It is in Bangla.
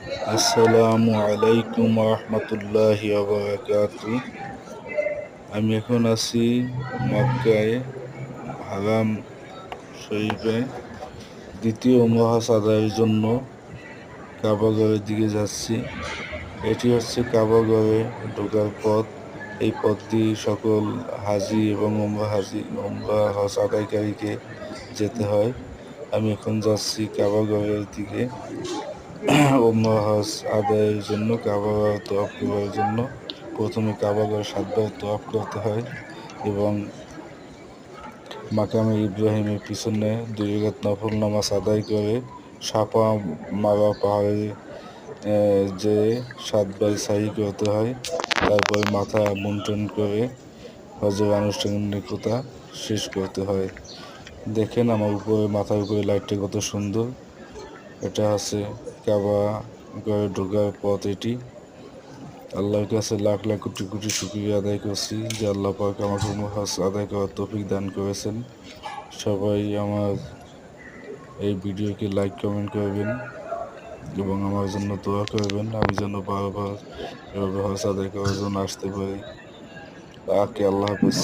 আসসালামু আলাইকুম রহমতুল্লাহি বারাকাতু। আমি এখন আছি মক্কায় হারাম শরীফে দ্বিতীয় উমরা হজ আদায়ের জন্য কাবাগরের দিকে যাচ্ছি। এটি হচ্ছে কাবাগরে ঢোকার পথ। এই পথ দিয়ে সকল হাজি এবং উমরা হজ আদায়কারীকে যেতে হয়। আমি এখন যাচ্ছি কাবাগরের দিকে উমরা হজ আদায়ের জন্য, কাবা ঘর তওয়াফ করার জন্য। প্রথমে কাবা ঘর 7 বার তওয়াফ করতে হয় এবং মাকামে ইব্রাহিমের পিছনে 2 রাকাত নফল নামাজ আদায় করে সাফা মারওয়া পাহাড়ে যে 7 বার সাই করতে হয়। তারপর মাথা মুন্ডন করে হজের আনুষ্ঠানিকতা শেষ করতে হয়। দেখেন আমার উপরে, মাথার উপরে লাইটটা কত সুন্দর। এটা আছে কাবা ঘরে ঢোকার পথ। এটি আল্লাহর কাছে লাখ লাখ কোটি কোটি শুকরিয়া আদায় করছি যে আল্লাহ পাক আমাকে উমরা হজ আদায় করার তৌফিক দান করেছেন। সবাই আমার এই ভিডিওকে লাইক কমেন্ট করবেন এবং আমার জন্য দোয়া করবেন, আমি যেন বারবার এভাবে হজ আদায় করার জন্য আসতে পারি। আল্লাহ হাফেজ।